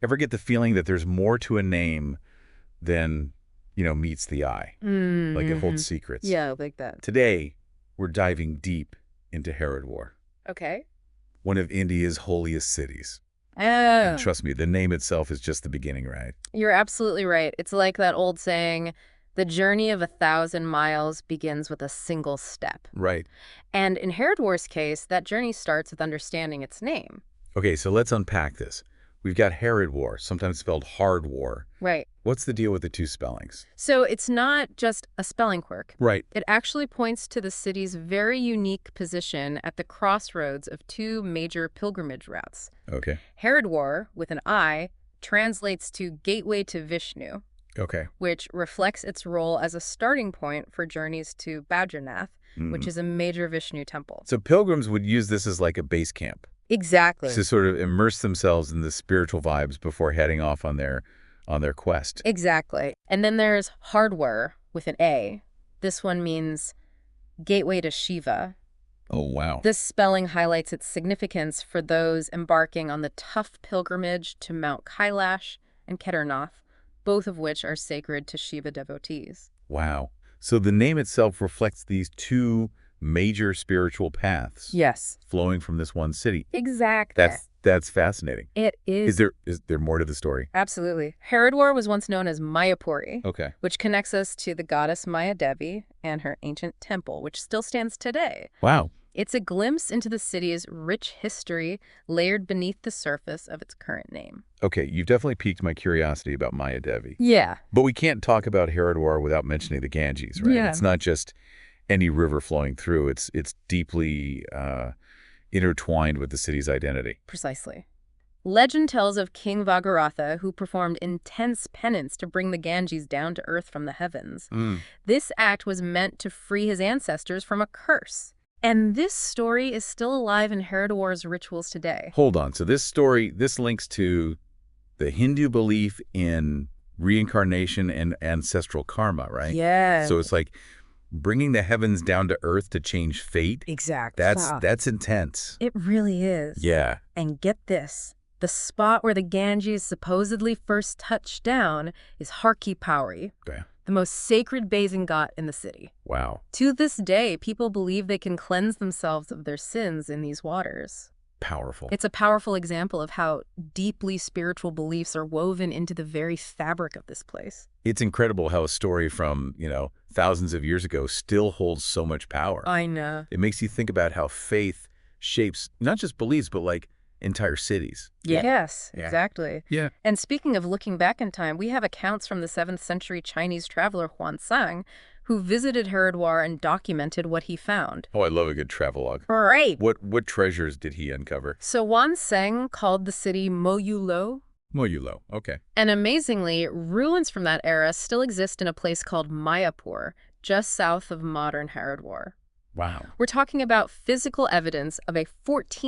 Ever get the feeling that there's more to a name than, meets the eye? Like it holds secrets. Yeah, like that. Today, we're diving deep into Haridwar, Okay. one of India's holiest cities. Oh. And trust me, the name itself is just the beginning, right? You're absolutely right. It's like that old saying, the journey of 1,000 miles begins with a single step. Right. And in Haridwar's case, that journey starts with understanding its name. Okay, so let's unpack this. We've got Haridwar, sometimes spelled Hardwar. Right. What's the deal with the two spellings? So it's not just a spelling quirk. Right. It actually points to the city's very unique position at the crossroads of two major pilgrimage routes. Okay. Haridwar, with an I, translates to gateway to Vishnu, Okay. which reflects its role as a starting point for journeys to Badrinath, which is a major Vishnu temple. So pilgrims would use this as like a base camp Exactly. to sort of immerse themselves in the spiritual vibes before heading off on their quest. Exactly. And then there's Hardwar with an A. This one means gateway to Shiva. Oh, wow. This spelling highlights its significance for those embarking on the tough pilgrimage to Mount Kailash and Kedarnath, both of which are sacred to Shiva devotees. Wow. So the name itself reflects these two major spiritual paths. Yes. Flowing from this one city. Exactly. That's fascinating. It is. Is there more to the story? Absolutely. Haridwar was once known as Mayapuri, Okay. which connects us to the goddess Maya Devi and her ancient temple, which still stands today. Wow. It's a glimpse into the city's rich history layered beneath the surface of its current name. Okay, you've definitely piqued my curiosity about Maya Devi. Yeah. But we can't talk about Haridwar without mentioning the Ganges, right? Yeah. It's not just any river flowing through. It's deeply intertwined with the city's identity. Precisely. Legend tells of King Bhagaratha, who performed intense penance to bring the Ganges down to earth from the heavens. This act was meant to free his ancestors from a curse. And this story is still alive in Haridwar's rituals today. Hold on. So this links to the Hindu belief in reincarnation and ancestral karma, right? Yes. So it's like bringing the heavens down to earth to change fate. Exactly. That's intense. It really is. Yeah. And get this. The spot where the Ganges supposedly first touched down is Harki Pauri, Okay. the most sacred bathing ghat in the city. Wow. To this day, people believe they can cleanse themselves of their sins in these waters. Powerful. It's a powerful example of how deeply spiritual beliefs are woven into the very fabric of this place. It's incredible how a story from, thousands of years ago still holds so much power. I know. It makes you think about how faith shapes not just beliefs, but like entire cities. Yes, Yeah. exactly. Yeah. And speaking of looking back in time, we have accounts from the 7th century Chinese traveler Huansang, who visited Haridwar and documented what he found. Oh, I love a good travelogue. Right. What treasures did he uncover? So Huansang called the city Moyulo. Moyulo. Okay. And amazingly, ruins from that era still exist in a place called Mayapur, just south of modern Haridwar. Wow. We're talking about physical evidence of a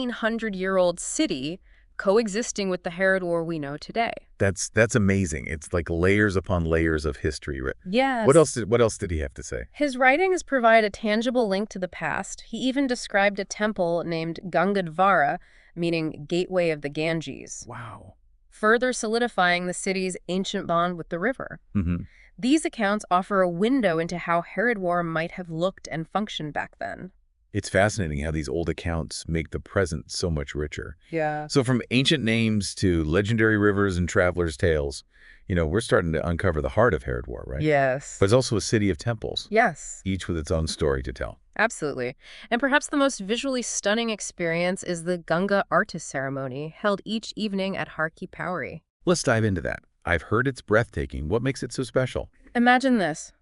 1,400-year-old city coexisting with the Haridwar we know today. That's amazing. It's like layers upon layers of history. Yes. What else did he have to say? His writings provide a tangible link to the past. He even described a temple named Gangadvara, meaning gateway of the Ganges, Wow. further solidifying the city's ancient bond with the river. Mm-hmm. These accounts offer a window into how Haridwar might have looked and functioned back then. It's fascinating how these old accounts make the present so much richer. Yeah. So from ancient names to legendary rivers and travelers' tales, we're starting to uncover the heart of Haridwar, right? Yes. But it's also a city of temples, Yes. each with its own story to tell. Absolutely. And perhaps the most visually stunning experience is the Ganga artist ceremony held each evening at Harki Pauri. Let's dive into that. I've heard it's breathtaking. What makes it so special? Imagine this.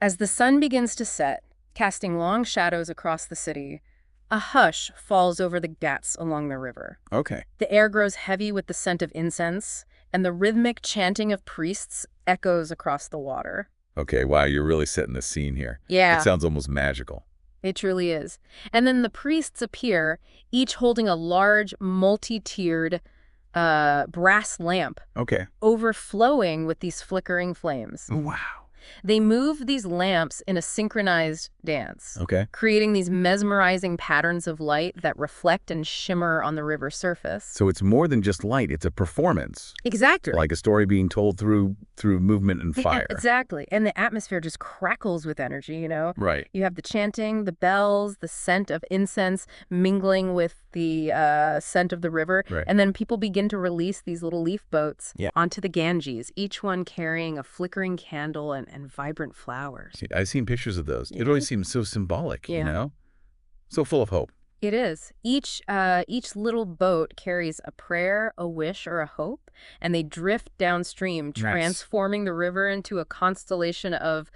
As the sun begins to set, casting long shadows across the city, a hush falls over the ghats along the river. Okay. The air grows heavy with the scent of incense, and the rhythmic chanting of priests echoes across the water. Okay, wow, you're really setting the scene here. Yeah. It sounds almost magical. It truly is. And then the priests appear, each holding a large, multi-tiered brass lamp, Okay. overflowing with these flickering flames. Wow. They move these lamps in a synchronized dance, Okay. creating these mesmerizing patterns of light that reflect and shimmer on the river surface. So it's more than just light, it's a performance. Exactly. Like a story being told through movement and fire. Exactly. And the atmosphere just crackles with energy, you know? Right. You have the chanting, the bells, the scent of incense mingling with the scent of the river. Right. And then people begin to release these little leaf boats Yeah. onto the Ganges, each one carrying a flickering candle and vibrant flowers. I've seen pictures of those. It always seems so symbolic, you know? So full of hope. It is. Each little boat carries a prayer, a wish, or a hope, and they drift downstream, transforming the river into a constellation of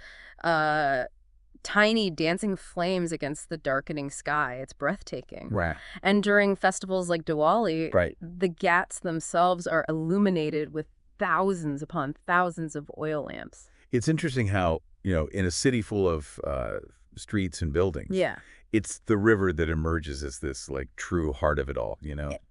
tiny dancing flames against the darkening sky. It's breathtaking. Right. And during festivals like Diwali, Right. the ghats themselves are illuminated with thousands upon thousands of oil lamps. It's interesting how, in a city full of streets and buildings, it's the river that emerges as this like true heart of it all,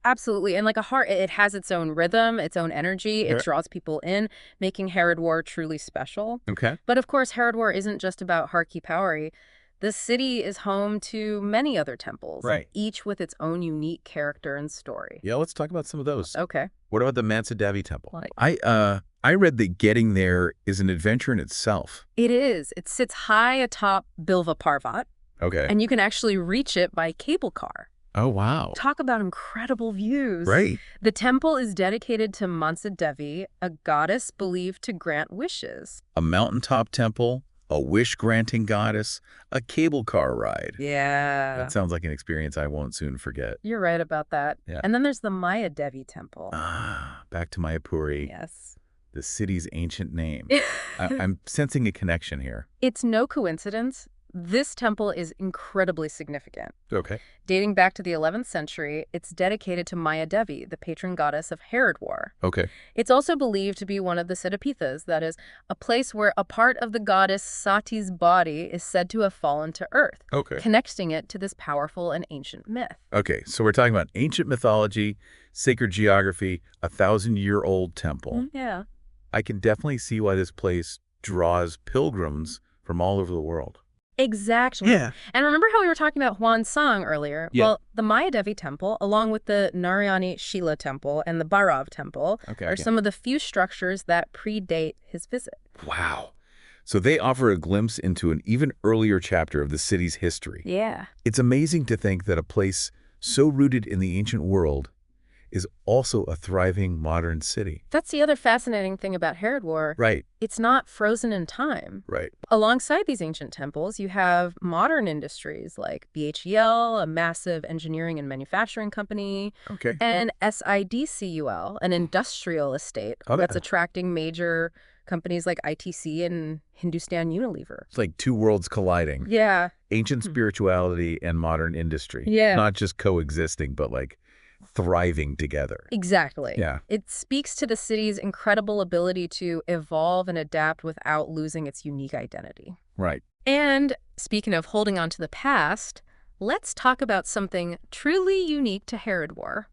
Absolutely. And like a heart, it has its own rhythm, its own energy. It draws people in, making Haridwar truly special. Okay. But of course, Haridwar isn't just about Har Ki Pauri. The city is home to many other temples, right, each with its own unique character and story. Yeah, let's talk about some of those. Okay. What about the Mansa Devi temple? I read that getting there is an adventure in itself. It is. It sits high atop Bilva Parvat. Okay. And you can actually reach it by cable car. Oh, wow. Talk about incredible views. Right. The temple is dedicated to Mansa Devi, a goddess believed to grant wishes. A mountaintop temple, a wish-granting goddess, a cable car ride. Yeah. That sounds like an experience I won't soon forget. You're right about that. Yeah. And then there's the Maya Devi temple. Back to Mayapuri. Yes. The city's ancient name. I'm sensing a connection here. It's no coincidence. This temple is incredibly significant. Okay. Dating back to the 11th century, it's dedicated to Maya Devi, the patron goddess of Haridwar. Okay. It's also believed to be one of the Siddhapithas, that is, a place where a part of the goddess Sati's body is said to have fallen to earth, connecting it to this powerful and ancient myth. Okay, so we're talking about ancient mythology, sacred geography, 1,000-year-old temple. Yeah. I can definitely see why this place draws pilgrims from all over the world. Exactly. Yeah. And remember how we were talking about Huan Song earlier? Yeah. Well, the Maya Devi temple, along with the Narayani Shila temple and the Bhairav temple, are some of the few structures that predate his visit. Wow. So they offer a glimpse into an even earlier chapter of the city's history. Yeah. It's amazing to think that a place so rooted in the ancient world is also a thriving modern city. That's the other fascinating thing about Haridwar. Right. It's not frozen in time. Right. Alongside these ancient temples, you have modern industries like BHEL, a massive engineering and manufacturing company, and SIDCUL, an industrial estate that's attracting major companies like ITC and Hindustan Unilever. It's like two worlds colliding. Yeah. Ancient spirituality and modern industry. Yeah. Not just coexisting, but like thriving together. Exactly. Yeah. It speaks to the city's incredible ability to evolve and adapt without losing its unique identity. Right. And speaking of holding on to the past, let's talk about something truly unique to Haridwar,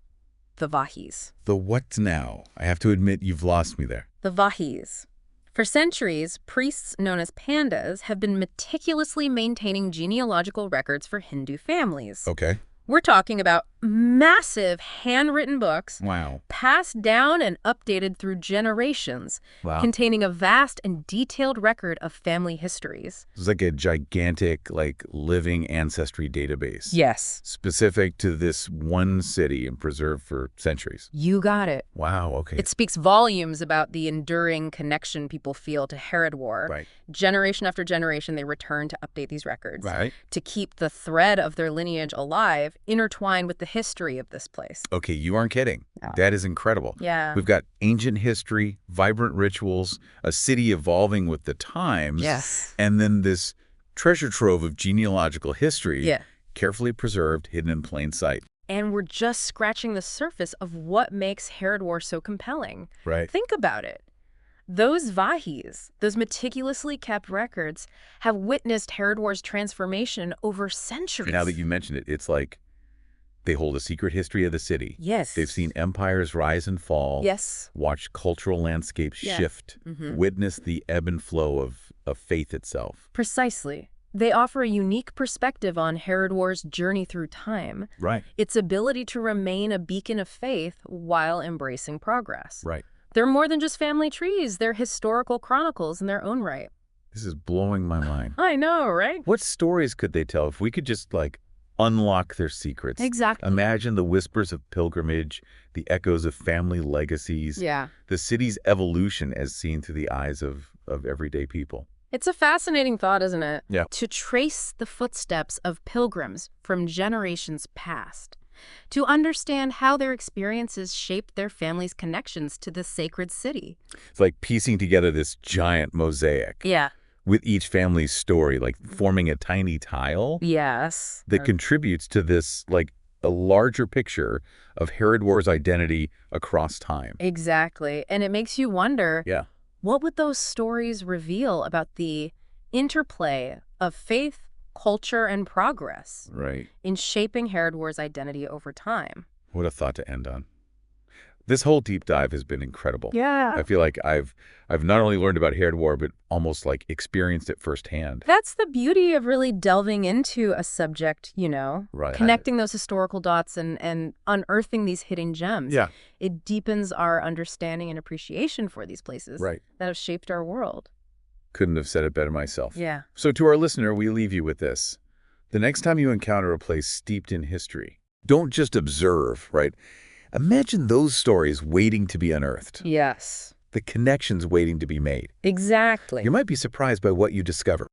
the Vahis. The what now? I have to admit you've lost me there. The Vahis. For centuries, priests known as pandas have been meticulously maintaining genealogical records for Hindu families. Okay. We're talking about massive handwritten books passed down and updated through generations, containing a vast and detailed record of family histories. It's like a gigantic, living ancestry database. Yes. Specific to this one city and preserved for centuries. You got it. Wow, okay. It speaks volumes about the enduring connection people feel to Haridwar. Right. Generation after generation, they return to update these records. Right. To keep the thread of their lineage alive, intertwined with the history of this place. Okay, you aren't kidding. No. That is incredible. Yeah. We've got ancient history, vibrant rituals, a city evolving with the times. Yes. And then this treasure trove of genealogical history, carefully preserved, hidden in plain sight. And we're just scratching the surface of what makes Haridwar so compelling. Right. Think about it. Those Vahis, those meticulously kept records, have witnessed Haridwar's transformation over centuries. Now that you mention it, it's like they hold a secret history of the city. Yes. They've seen empires rise and fall. Yes. Watched cultural landscapes shift. Witnessed the ebb and flow of of faith itself. Precisely. They offer a unique perspective on Haridwar's journey through time, Right. its ability to remain a beacon of faith while embracing progress. Right. They're more than just family trees. They're historical chronicles in their own right. This is blowing my mind. I know, right? What stories could they tell if we could just, like, unlock their secrets? Exactly. Imagine the whispers of pilgrimage, the echoes of family legacies, the city's evolution as seen through the eyes of everyday people. It's a fascinating thought, isn't it? Yeah. To trace the footsteps of pilgrims from generations past, to understand how their experiences shaped their family's connections to the sacred city. It's like piecing together this giant mosaic. Yeah. With each family's story, like forming a tiny tile. Yes. That contributes to this, like, a larger picture of Haridwar's identity across time. Exactly. And it makes you wonder, what would those stories reveal about the interplay of faith, culture, and progress in shaping Haridwar's identity over time? What a thought to end on. This whole deep dive has been incredible. Yeah. I feel like I've not only learned about Haridwar, but almost like experienced it firsthand. That's the beauty of really delving into a subject, you know, connecting those historical dots and unearthing these hidden gems. Yeah. It deepens our understanding and appreciation for these places that have shaped our world. Couldn't have said it better myself. Yeah. So to our listener, we leave you with this. The next time you encounter a place steeped in history, don't just observe, right? Imagine those stories waiting to be unearthed. Yes. The connections waiting to be made. Exactly. You might be surprised by what you discover.